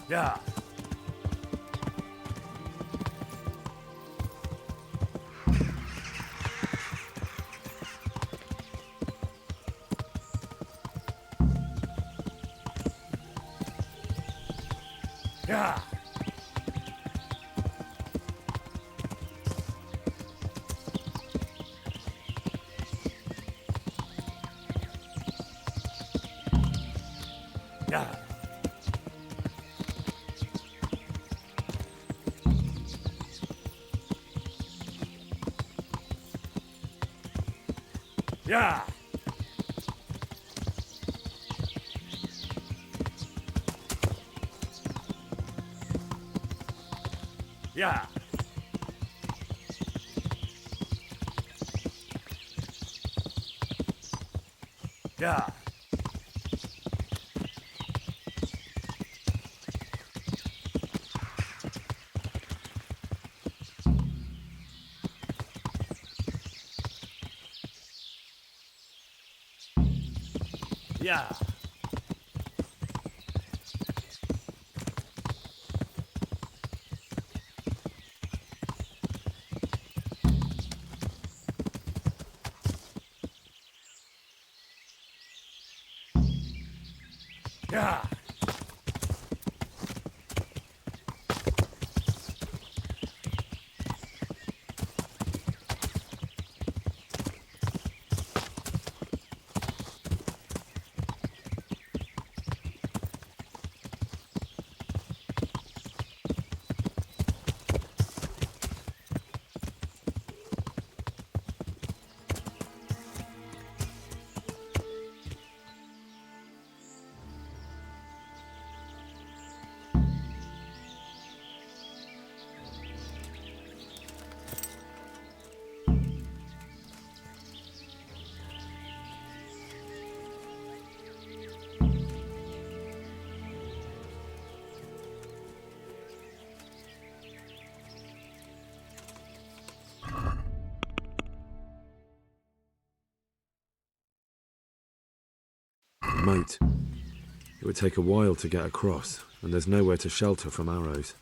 Yeah. Yeah. Yeah. Yeah. Yeah. Yeah. Yeah. Yeah. Moat. It would take a while to get across, and there's nowhere to shelter from arrows.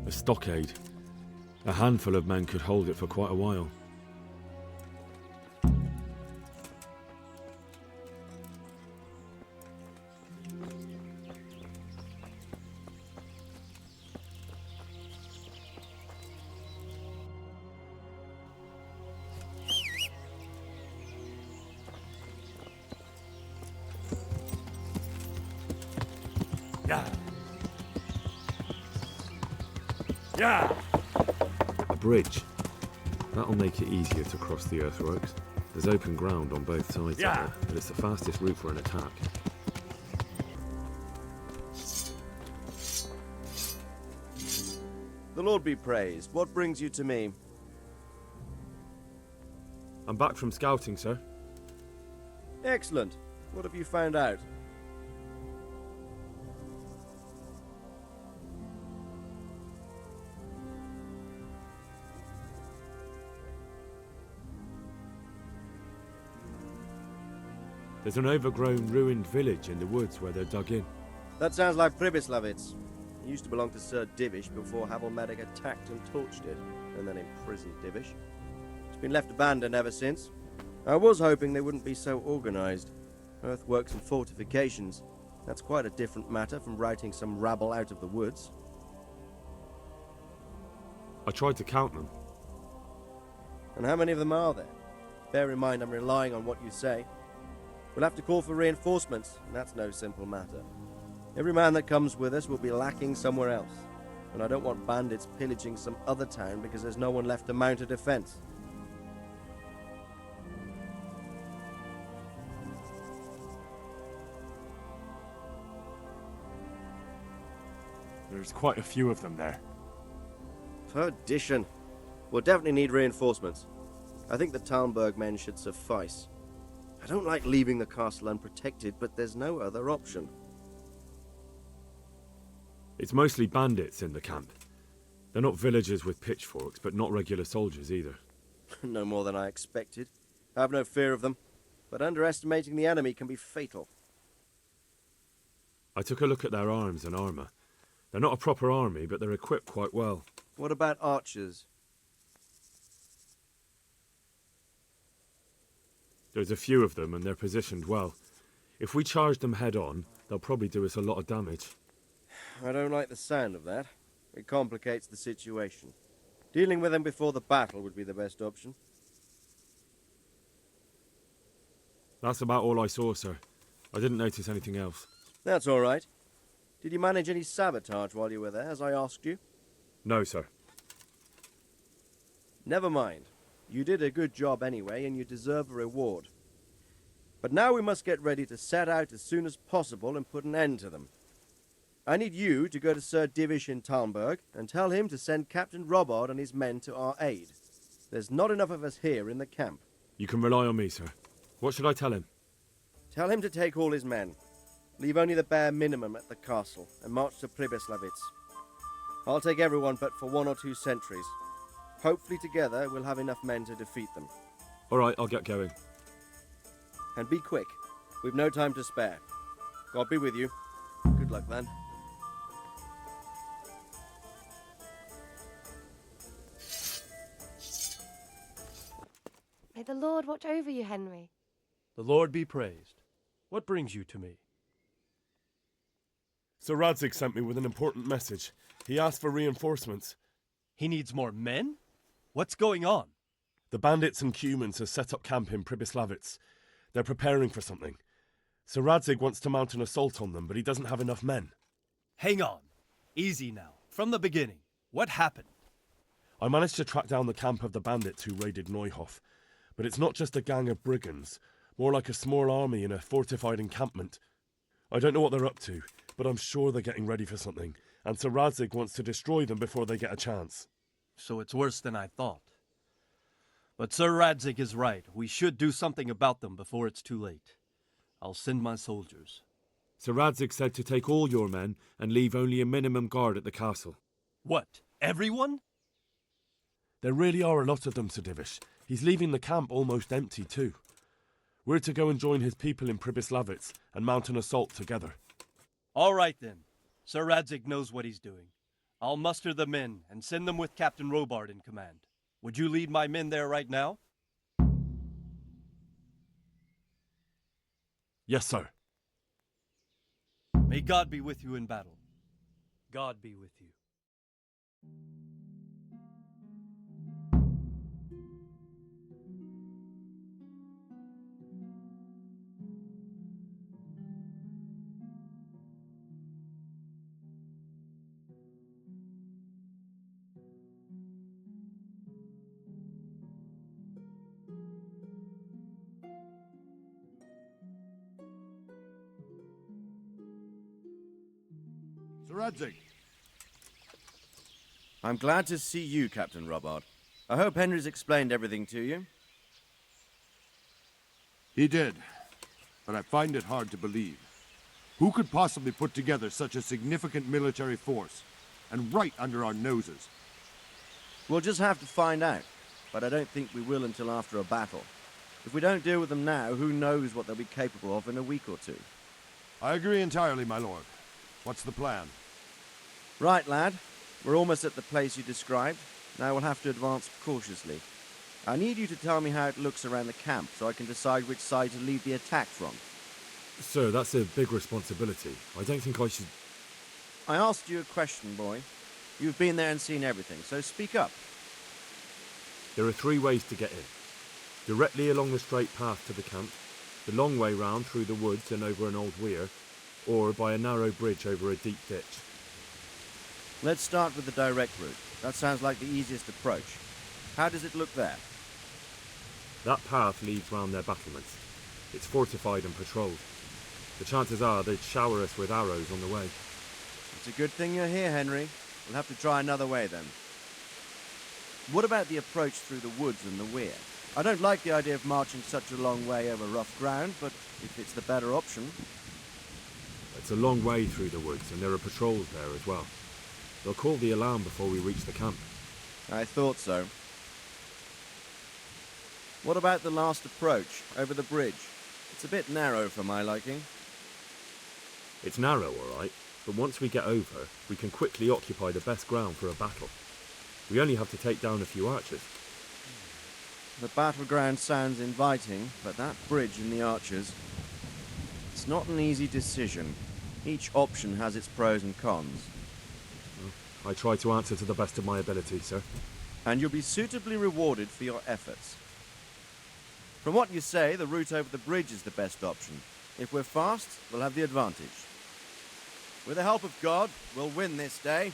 A stockade. A handful of men could hold it for quite a while. Yeah. Yeah. A bridge. That'll make it easier to cross the earthworks. There's open ground on both sides Yeah. of it, and it's the fastest route for an attack. The Lord be praised. What brings you to me? I'm back from scouting, sir. Excellent. What have you found out? There's an overgrown, ruined village in the woods where they're dug in. That sounds like Pribyslavitz. It used to belong to Sir Divish before Havelmedic attacked and torched it, and then imprisoned Divish. It's been left abandoned ever since. I was hoping they wouldn't be so organized. Earthworks and fortifications. That's quite a different matter from routing some rabble out of the woods. I tried to count them. And how many of them are there? Bear in mind I'm relying on what you say. We'll have to call for reinforcements, and that's no simple matter. Every man that comes with us will be lacking somewhere else, and I don't want bandits pillaging some other town because there's no one left to mount a defense. There's quite a few of them there. Perdition. We'll definitely need reinforcements. I think the Talmberg men should suffice. I don't like leaving the castle unprotected, but there's no other option. It's mostly bandits in the camp. They're not villagers with pitchforks, but not regular soldiers either. No more than I expected. I have no fear of them, but underestimating the enemy can be fatal. I took a look at their arms and armour. They're not a proper army, but they're equipped quite well. What about archers? There's a few of them, and they're positioned well. If we charge them head-on, they'll probably do us a lot of damage. I don't like the sound of that. It complicates the situation. Dealing with them before the battle would be the best option. That's about all I saw, sir. I didn't notice anything else. That's all right. Did you manage any sabotage while you were there, as I asked you? No, sir. Never mind. You did a good job anyway, and you deserve a reward. But now we must get ready to set out as soon as possible and put an end to them. I need you to go to Sir Divish in Talmberg and tell him to send Captain Robard and his men to our aid. There's not enough of us here in the camp. You can rely on me, sir. What should I tell him? Tell him to take all his men. Leave only the bare minimum at the castle and march to Pribyslavitz. I'll take everyone but for 1 or 2 sentries. Hopefully together we'll have enough men to defeat them. All right, I'll get going. And be quick. We've no time to spare. God be with you. Good luck then. May the Lord watch over you, Henry. The Lord be praised. What brings you to me? Sir Radzig sent me with an important message. He asked for reinforcements. He needs more men? What's going on? The bandits and Cumans have set up camp in Pribyslavitz. They're preparing for something. Sir Radzig wants to mount an assault on them, but he doesn't have enough men. Hang on. Easy now. From the beginning. What happened? I managed to track down the camp of the bandits who raided Neuhof. But it's not just a gang of brigands, more like a small army in a fortified encampment. I don't know what they're up to, but I'm sure they're getting ready for something, and Sir Radzig wants to destroy them before they get a chance. So it's worse than I thought. But Sir Radzig is right. We should do something about them before it's too late. I'll send my soldiers. Sir Radzig said to take all your men and leave only a minimum guard at the castle. What? Everyone? There really are a lot of them, Sir Divish. He's leaving the camp almost empty too. We're to go and join his people in Pribyslavitz and mount an assault together. All right then. Sir Radzig knows what he's doing. I'll muster the men and send them with Captain Robard in command. Would you lead my men there right now? Yes, sir. May God be with you in battle. God be with you. Sir Radzig. I'm glad to see you, Captain Robard. I hope Henry's explained everything to you. He did, but I find it hard to believe. Who could possibly put together such a significant military force, and right under our noses? We'll just have to find out, but I don't think we will until after a battle. If we don't deal with them now, who knows what they'll be capable of in a week or two. I agree entirely, my lord. What's the plan? Right, lad. We're almost at the place you described. Now we'll have to advance cautiously. I need you to tell me how it looks around the camp so I can decide which side to lead the attack from. Sir, that's a big responsibility. I don't think I should... I asked you a question, boy. You've been there and seen everything, so speak up. There are 3 ways to get in. Directly along the straight path to the camp, the long way round through the woods and over an old weir, or by a narrow bridge over a deep ditch. Let's start with the direct route. That sounds like the easiest approach. How does it look there? That path leads round their battlements. It's fortified and patrolled. The chances are they'd shower us with arrows on the way. It's a good thing you're here, Henry. We'll have to try another way then. What about the approach through the woods and the weir? I don't like the idea of marching such a long way over rough ground, but if it's the better option... It's a long way through the woods, and there are patrols there as well. They'll call the alarm before we reach the camp. I thought so. What about the last approach, over the bridge? It's a bit narrow for my liking. It's narrow, all right, but once we get over, we can quickly occupy the best ground for a battle. We only have to take down a few archers. The battleground sounds inviting, but that bridge and the archers... It's not an easy decision. Each option has its pros and cons. I try to answer to the best of my ability, sir. And you'll be suitably rewarded for your efforts. From what you say, the route over the bridge is the best option. If we're fast, we'll have the advantage. With the help of God, we'll win this day.